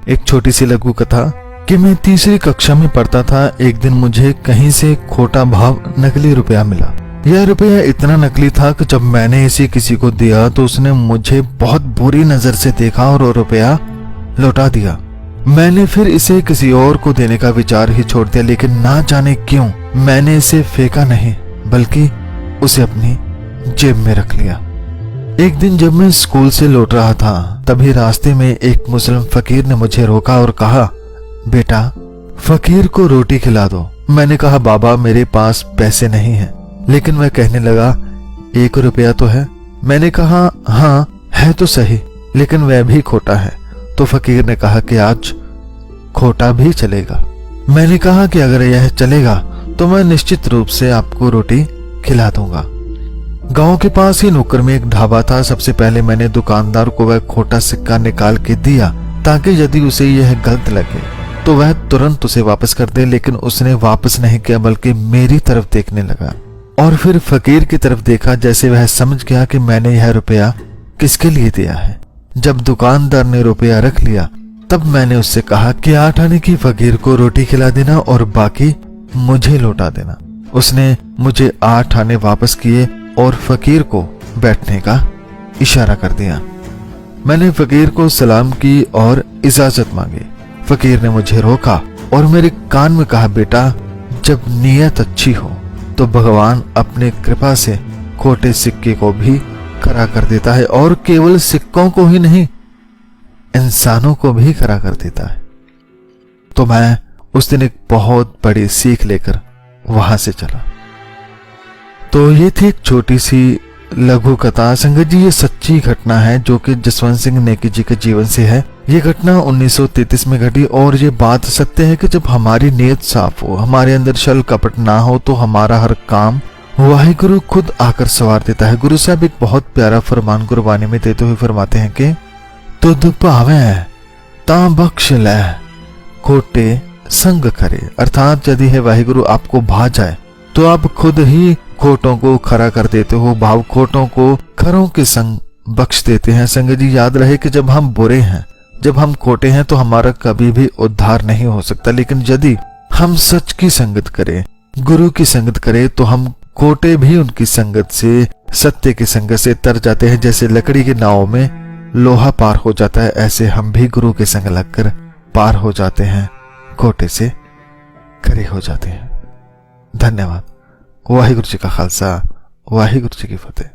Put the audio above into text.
एक छोटी सी लघु कथा कि मैं तीसरी कक्षा में पढ़ता था। एक दिन मुझे कहीं से खोटा भाव नकली रुपया मिला। यह रुपया इतना नकली था कि जब मैंने इसे किसी को दिया तो उसने मुझे बहुत बुरी नजर से देखा और वो रुपया लौटा दिया। मैंने फिर इसे किसी और को देने का विचार ही छोड़ दिया, लेकिन ना जाने क्यों मैंने इसे फेंका नहीं बल्कि उसे अपनी जेब में रख लिया। एक दिन जब मैं स्कूल से लौट रहा था तभी रास्ते में एक मुस्लिम फकीर ने मुझे रोका और कहा, बेटा फकीर को रोटी खिला दो। मैंने कहा, बाबा मेरे पास पैसे नहीं हैं। लेकिन वह कहने लगा, 1 रुपया तो है। मैंने कहा, हाँ है तो सही, लेकिन वह भी खोटा है। तो फकीर ने कहा कि आज खोटा भी चलेगा। मैंने कहा कि अगर यह चलेगा तो मैं निश्चित रूप से आपको रोटी खिला दूंगा। गांव के पास ही नुक्कड़ में एक ढाबा था। सबसे पहले मैंने दुकानदार को वह खोटा सिक्का निकाल के दिया ताकि यदि उसे यह गलत लगे तो वह तुरंत उसे वापस कर दे, लेकिन उसने वापस नहीं किया बल्कि मेरी तरफ देखने लगा और फिर फकीर की तरफ देखा, जैसे वह समझ गया कि मैंने यह रुपया किसके लिए दिया है। जब दुकानदार ने रुपया रख लिया तब मैंने उससे कहा कि 8 आने की फकीर को रोटी खिला देना और बाकी मुझे लौटा देना। उसने मुझे 8 आने वापस किए और फकीर को बैठने का इशारा कर दिया। मैंने फकीर को सलाम की और इजाजत मांगी। फकीर ने मुझे रोका और मेरे कान में कहा, बेटा जब नीयत अच्छी हो तो भगवान अपने कृपा से खोटे सिक्के को भी खरा कर देता है और केवल सिक्कों को ही नहीं इंसानों को भी खरा कर देता है। तो मैं उस दिन एक बहुत बड़ी सीख लेकर वहां से चला। तो ये थी एक छोटी सी लघु कथा। संगत जी, ये सच्ची घटना है जो कि जसवंत सिंह नेगी जी के जीवन से है। ये घटना 1933 में घटी और ये बात सत्य है कि जब हमारी नीयत साफ हो, हमारे अंदर छल कपट ना हो तो हमारा हर काम वाहिगुरु खुद आकर सवार देता है। गुरु साहब एक बहुत प्यारा फरमान गुरबानी में देते हुए फरमाते हैं कि तुध भावे ता बख्श ले खोटे संग करे। अर्थात यदि है वाहिगुरु आपको भा जाए तो आप खुद ही खोटों को खरा कर देते हो, भाव खोटों को खरों के संग बख्श देते हैं। संगत जी, याद रहे कि जब हम बुरे हैं, जब हम खोटे हैं तो हमारा कभी भी उद्धार नहीं हो सकता। लेकिन यदि हम सच की संगत करें, गुरु की संगत करें, तो हम खोटे भी उनकी संगत से, सत्य की संगत से तर जाते हैं। जैसे लकड़ी की नाव में लोहा पार हो जाता है, ऐसे हम भी गुरु के संग लगकर पार हो जाते हैं, खोटे से खरे हो जाते हैं। धन्यवाद। वाहिगुरु जी का खालसा, वाहिगुरु जी की फतेह।